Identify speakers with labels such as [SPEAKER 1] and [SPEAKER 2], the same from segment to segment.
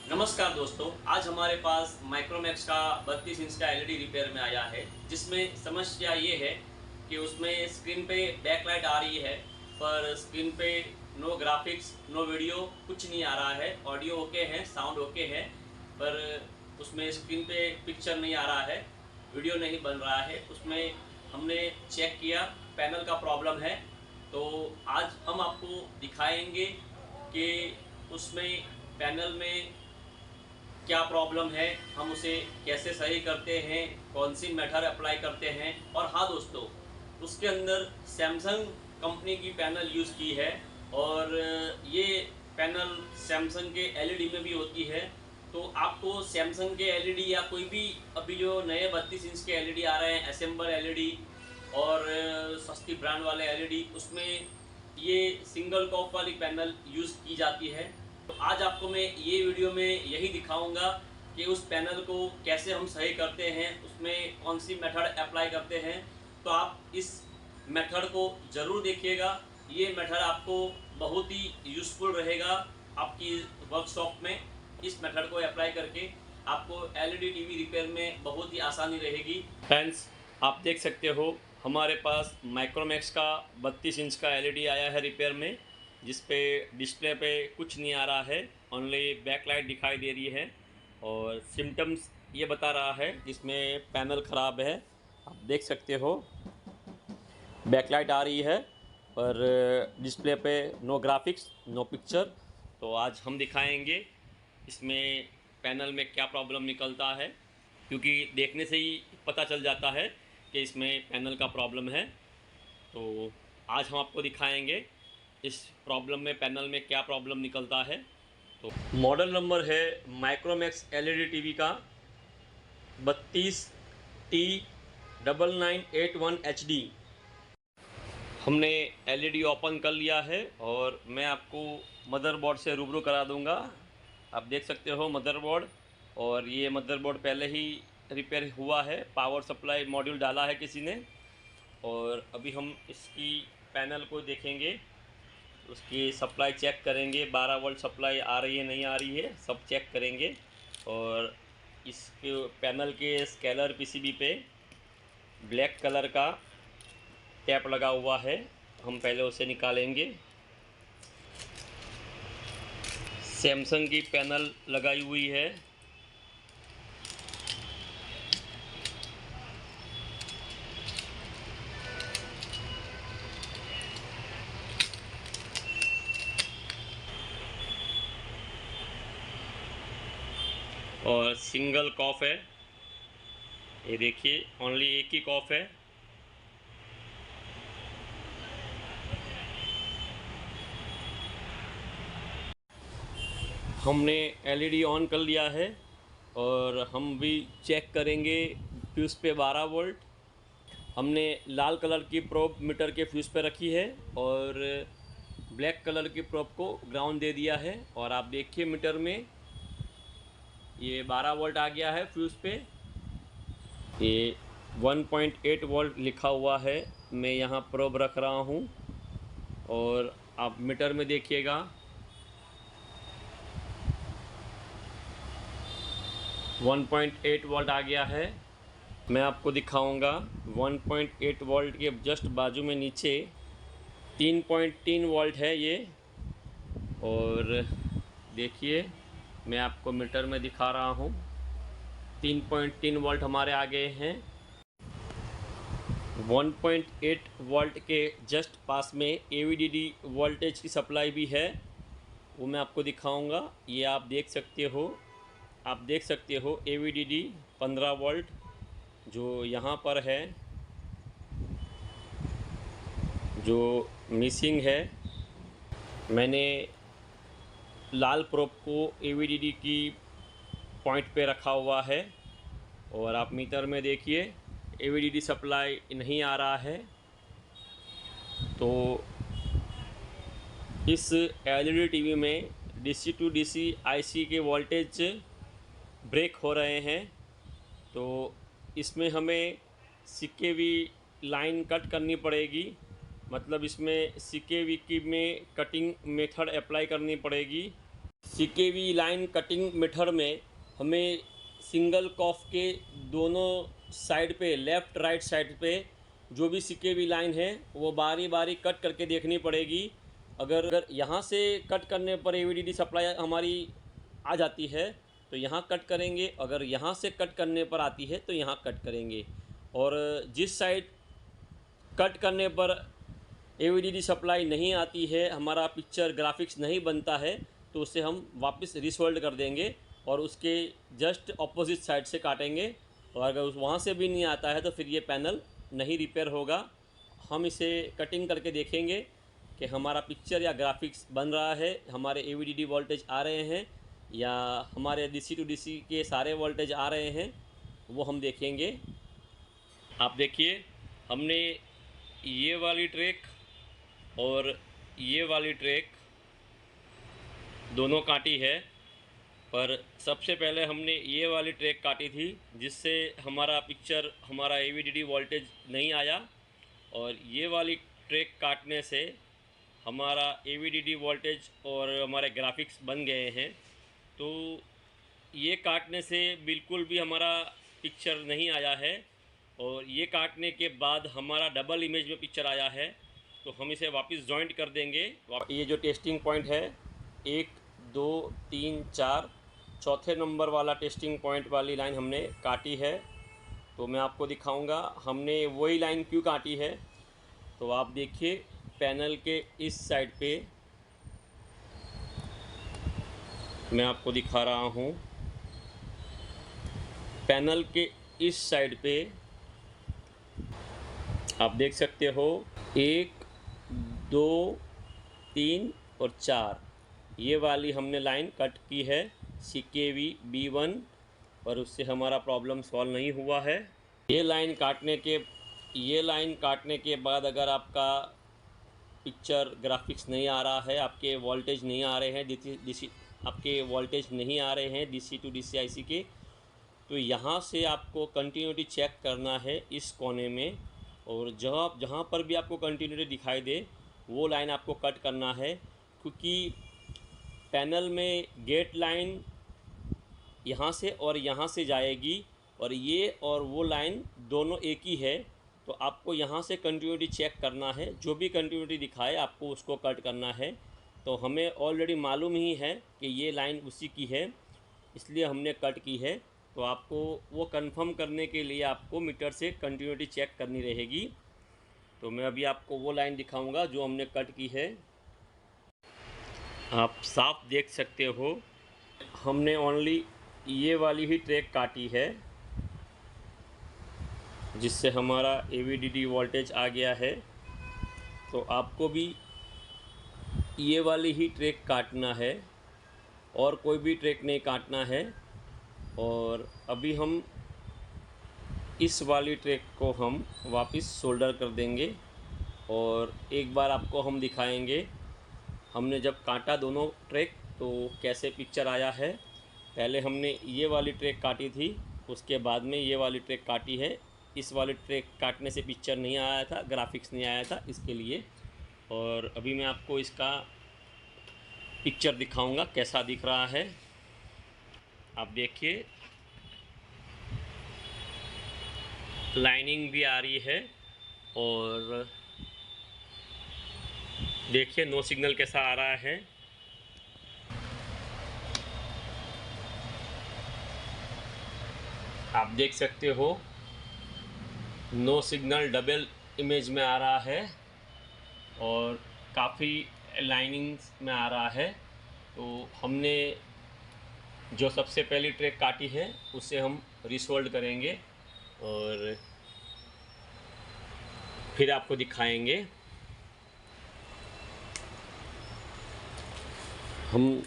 [SPEAKER 1] नमस्कार दोस्तों, आज हमारे पास माइक्रोमैक्स का 32 इंच का एलईडी रिपेयर में आया है, जिसमें समस्या ये है कि उसमें स्क्रीन पे बैकलाइट आ रही है, पर स्क्रीन पे नो ग्राफिक्स, नो वीडियो, कुछ नहीं आ रहा है। ऑडियो ओके है, साउंड ओके है, पर उसमें स्क्रीन पे पिक्चर नहीं आ रहा है, वीडियो नहीं बन रहा है। उसमें हमने चेक किया, पैनल का प्रॉब्लम है। तो आज हम आपको दिखाएंगे कि उसमें पैनल में क्या प्रॉब्लम है, हम उसे कैसे सही करते हैं, कौन सी मेथड अप्लाई करते हैं। और हाँ दोस्तों, उसके अंदर सैमसंग कंपनी की पैनल यूज़ की है और ये पैनल सैमसंग के एलईडी में भी होती है। तो आपको सैमसंग के एलईडी या कोई भी अभी जो नए 32 इंच के एलईडी आ रहे हैं, असेंबल एलईडी और सस्ती ब्रांड वाले एलईडी, उसमें ये सिंगल कॉप वाली पैनल यूज़ की जाती है। तो आज आपको मैं ये वीडियो में यही दिखाऊंगा कि उस पैनल को कैसे हम सही करते हैं, उसमें कौन सी मेथड अप्लाई करते हैं। तो आप इस मेथड को ज़रूर देखिएगा। ये मेथड आपको बहुत ही यूज़फुल रहेगा आपकी वर्कशॉप में। इस मेथड को अप्लाई करके आपको एलईडी टीवी रिपेयर में बहुत ही आसानी रहेगी। फ्रेंड्स, आप देख सकते हो हमारे पास माइक्रोमैक्स का 32 इंच का एलईडी आया है रिपेयर में, जिस पे डिस्प्ले पे कुछ नहीं आ रहा है, ओनली बैकलाइट दिखाई दे रही है और सिम्टम्स ये बता रहा है जिसमें पैनल ख़राब है। आप देख सकते हो बैकलाइट आ रही है पर डिस्प्ले पे नो ग्राफिक्स, नो पिक्चर। तो आज हम दिखाएंगे इसमें पैनल में क्या प्रॉब्लम निकलता है, क्योंकि देखने से ही पता चल जाता है कि इसमें पैनल का प्रॉब्लम है। तो आज हम आपको दिखाएंगे इस प्रॉब्लम में पैनल में क्या प्रॉब्लम निकलता है। तो मॉडल नंबर है माइक्रोमैक्स एलईडी टीवी का 32T9981HD। हमने एलईडी ओपन कर लिया है और मैं आपको मदरबोर्ड से रूबरू करा दूंगा। आप देख सकते हो मदरबोर्ड, और ये मदरबोर्ड पहले ही रिपेयर हुआ है, पावर सप्लाई मॉड्यूल डाला है किसी ने। और अभी हम इसकी पैनल को देखेंगे, उसकी सप्लाई चेक करेंगे, 12 वोल्ट सप्लाई आ रही है नहीं आ रही है, सब चेक करेंगे। और इसके पैनल के स्केलर पीसीबी पे ब्लैक कलर का टैप लगा हुआ है, हम पहले उसे निकालेंगे। सैमसंग की पैनल लगाई हुई है। और सिंगल कॉफ है, ये देखिए ओनली एक ही कॉफ है। हमने एलईडी ऑन कर लिया है और हम भी चेक करेंगे फ्यूज़ पे 12 वोल्ट। हमने लाल कलर की प्रोब मीटर के फ्यूज़ पे रखी है और ब्लैक कलर की प्रोब को ग्राउंड दे दिया है। और आप देखिए मीटर में ये 12 वोल्ट आ गया है फ्यूज़ पे। ये 1.8 वोल्ट लिखा हुआ है, मैं यहाँ प्रोब रख रहा हूँ और आप मीटर में देखिएगा 1.8 वोल्ट आ गया है। मैं आपको दिखाऊंगा 1.8 वोल्ट के जस्ट बाजू में नीचे 3.3 वोल्ट है ये। और देखिए मैं आपको मीटर में दिखा रहा हूँ, 3.3 वोल्ट हमारे आ गए हैं। 1.8 वोल्ट के जस्ट पास में AVDD वोल्टेज की सप्लाई भी है, वो मैं आपको दिखाऊंगा। ये आप देख सकते हो, आप देख सकते हो AVDD 15 वोल्ट जो यहाँ पर है, जो मिसिंग है। मैंने लाल प्रोब को AVDD की पॉइंट पे रखा हुआ है और आप मीटर में देखिए AVDD सप्लाई नहीं आ रहा है। तो इस एलईडी टीवी में DC टू DC IC के वोल्टेज ब्रेक हो रहे हैं। तो इसमें हमें CKV लाइन कट करनी पड़ेगी, मतलब इसमें CKV की में कटिंग मेथड अप्लाई करनी पड़ेगी। CKV लाइन कटिंग मेथड में हमें सिंगल कॉफ के दोनों साइड पे, लेफ़्ट राइट साइड पे जो भी CKV लाइन है वो बारी बारी कट करके देखनी पड़ेगी। अगर यहाँ से कट करने पर AVDD सप्लाई हमारी आ जाती है तो यहाँ कट करेंगे, अगर यहाँ से कट करने पर आती है तो यहाँ कट करेंगे। और जिस साइड कट करने पर AVDD सप्लाई नहीं आती है, हमारा पिक्चर ग्राफिक्स नहीं बनता है, तो उसे हम वापस रिसोल्ड कर देंगे और उसके जस्ट ऑपोजिट साइड से काटेंगे। और अगर वहाँ से भी नहीं आता है तो फिर ये पैनल नहीं रिपेयर होगा। हम इसे कटिंग करके देखेंगे कि हमारा पिक्चर या ग्राफिक्स बन रहा है, हमारे AVDD वोल्टेज आ रहे हैं या हमारे DC टू DC के सारे वोल्टेज आ रहे हैं, वो हम देखेंगे। आप देखिए, हमने ये वाली ट्रैक और ये वाली ट्रैक दोनों काटी है, पर सबसे पहले हमने ये वाली ट्रैक काटी थी जिससे हमारा पिक्चर, हमारा AVDD वोल्टेज नहीं आया। और ये वाली ट्रैक काटने से हमारा AVDD वोल्टेज और हमारे ग्राफिक्स बन गए हैं। तो ये काटने से बिल्कुल भी हमारा पिक्चर नहीं आया है और ये काटने के बाद हमारा डबल इमेज में पिक्चर आया है। तो हम इसे वापस जॉइंट कर देंगे। ये जो टेस्टिंग पॉइंट है 1 2 3 4, चौथे नंबर वाला टेस्टिंग पॉइंट वाली लाइन हमने काटी है। तो मैं आपको दिखाऊंगा हमने वही लाइन क्यों काटी है। तो आप देखिए, पैनल के इस साइड पे मैं आपको दिखा रहा हूँ, पैनल के इस साइड पे आप देख सकते हो 1 2 3 और 4, ये वाली हमने लाइन कट की है CKV B1 और उससे हमारा प्रॉब्लम सॉल्व नहीं हुआ है। ये लाइन काटने के बाद अगर आपका पिक्चर ग्राफिक्स नहीं आ रहा है, आपके वोल्टेज नहीं आ रहे हैं, आपके वोल्टेज नहीं आ रहे हैं DC टू DC IC के, तो यहाँ से आपको कंटिन्यूटी चेक करना है इस कोने में। और जहाँ पर भी आपको कंटिन्यूटी दिखाई दे वो लाइन आपको कट करना है, क्योंकि पैनल में गेट लाइन यहाँ से और यहाँ से जाएगी और ये और वो लाइन दोनों एक ही है। तो आपको यहाँ से कंटिन्यूटी चेक करना है, जो भी कंटिन्यूटी दिखाए आपको उसको कट करना है। तो हमें ऑलरेडी मालूम ही है कि ये लाइन उसी की है, इसलिए हमने कट की है। तो आपको वो कंफर्म करने के लिए आपको मीटर से कंटिन्यूटी चेक करनी रहेगी। तो मैं अभी आपको वो लाइन दिखाऊंगा जो हमने कट की है। आप साफ देख सकते हो, हमने ओनली ये वाली ही ट्रैक काटी है जिससे हमारा AVDD वोल्टेज आ गया है। तो आपको भी ये वाली ही ट्रैक काटना है और कोई भी ट्रैक नहीं काटना है। और अभी हम इस वाली ट्रैक को हम वापस सोल्डर कर देंगे और एक बार आपको हम दिखाएंगे हमने जब काटा दोनों ट्रैक तो कैसे पिक्चर आया है। पहले हमने ये वाली ट्रैक काटी थी, उसके बाद में ये वाली ट्रैक काटी है। इस वाली ट्रैक काटने से पिक्चर नहीं आया था, ग्राफिक्स नहीं आया था, इसके लिए। और अभी मैं आपको इसका पिक्चर दिखाऊंगा कैसा दिख रहा है। आप देखिए, लाइनिंग भी आ रही है और देखिए नो सिग्नल कैसा आ रहा है। आप देख सकते हो नो सिग्नल डबल इमेज में आ रहा है और काफ़ी लाइनिंग्स में आ रहा है। तो हमने जो सबसे पहली ट्रैक काटी है उसे हम रिसोल्ड करेंगे और फिर आपको दिखाएंगे। हम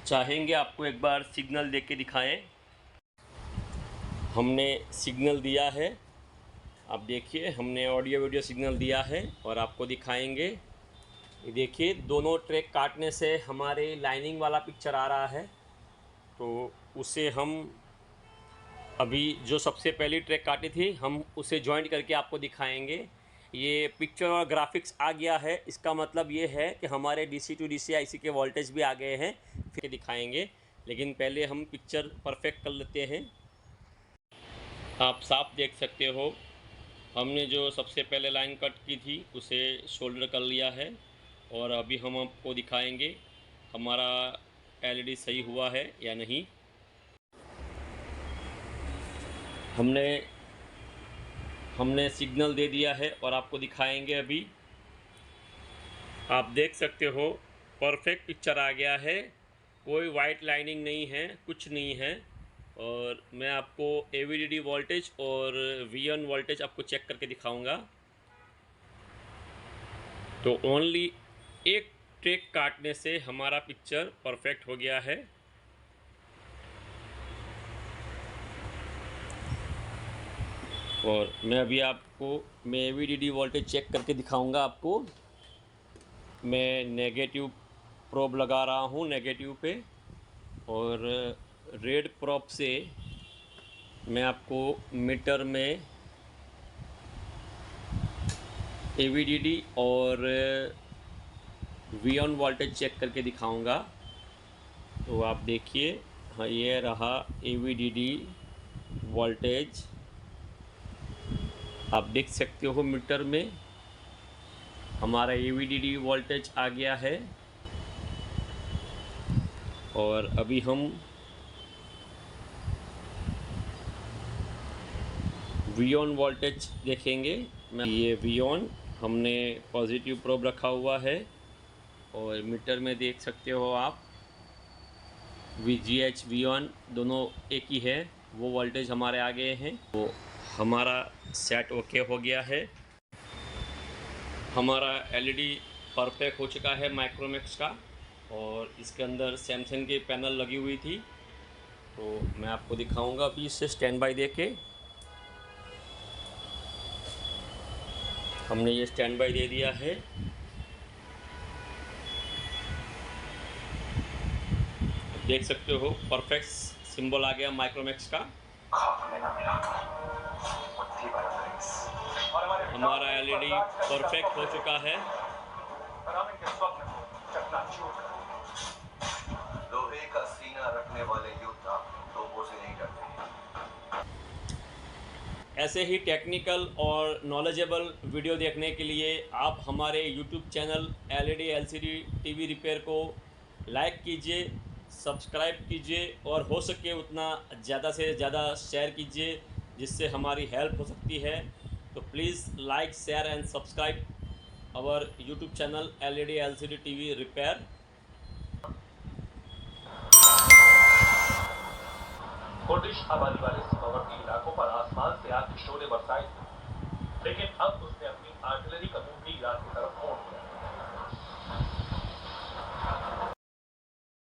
[SPEAKER 1] चाहेंगे आपको एक बार सिग्नल देके दिखाएं। हमने सिग्नल दिया है, आप देखिए हमने ऑडियो वीडियो सिग्नल दिया है और आपको दिखाएंगे। ये देखिए दोनों ट्रैक काटने से हमारे लाइनिंग वाला पिक्चर आ रहा है। तो उसे हम अभी जो सबसे पहली ट्रैक काटी थी हम उसे जॉइंट करके आपको दिखाएंगे। ये पिक्चर और ग्राफिक्स आ गया है। इसका मतलब ये है कि हमारे डीसी टू डीसी आईसी के वोल्टेज भी आ गए हैं, फिर दिखाएंगे। लेकिन पहले हम पिक्चर परफेक्ट कर लेते हैं। आप साफ देख सकते हो, हमने जो सबसे पहले लाइन कट की थी उसे शोल्डर कर लिया है। और अभी हम आपको दिखाएंगे हमारा एलईडी सही हुआ है या नहीं। हमने सिग्नल दे दिया है और आपको दिखाएंगे अभी। आप देख सकते हो परफेक्ट पिक्चर आ गया है, कोई वाइट लाइनिंग नहीं है, कुछ नहीं है। और मैं आपको एवीडीडी वोल्टेज और वी1 वोल्टेज आपको चेक करके दिखाऊंगा। तो ओनली एक ट्रैक काटने से हमारा पिक्चर परफेक्ट हो गया है। और मैं अभी आपको एवीडीडी वोल्टेज चेक करके दिखाऊंगा आपको। मैं नेगेटिव प्रोब लगा रहा हूँ नेगेटिव पे, और रेड प्रोब से मैं आपको मीटर में एवीडीडी और वी1 वोल्टेज चेक करके दिखाऊंगा। तो आप देखिए, हाँ ये रहा एवीडीडी वोल्टेज, आप देख सकते हो मीटर में हमारा एवीडीडी वोल्टेज आ गया है। और अभी हम वी1 वोल्टेज देखेंगे। ये वी1 हमने पॉजिटिव प्रोब रखा हुआ है, और मीटर में देख सकते हो आप VGH वी1 दोनों एक ही है, वो वोल्टेज हमारे आ गए हैं। तो हमारा सेट ओके हो गया है। हमारा एलईडी परफेक्ट हो चुका है माइक्रोमैक्स का, और इसके अंदर सैमसंग की पैनल लगी हुई थी। तो मैं आपको दिखाऊंगा अभी इससे स्टैंड बाय दे के। हमने ये स्टैंड बाय दे दिया है। देख सकते हो परफेक्ट सिंबल आ गया माइक्रोमैक्स का। हमारा एलईडी परफेक्ट हो चुका है।
[SPEAKER 2] लोहे का सीना रखने वाले योद्धा तोपों से नहीं डरते।
[SPEAKER 1] ऐसे ही टेक्निकल और नॉलेजेबल वीडियो देखने के लिए आप हमारे YouTube channel LED LCD TV repair को लाइक कीजिए, सब्सक्राइब कीजिए, और हो सके उतना ज़्यादा से ज़्यादा शेयर कीजिए, जिससे हमारी हेल्प हो सकती है। तो please like, share and subscribe our YouTube channel LED LCD TV repair.
[SPEAKER 3] Kurdish आबादी वाले सीमावर्ती इलाकों पर आसमान से आग के शोले बरसाए थे, लेकिन अब उसने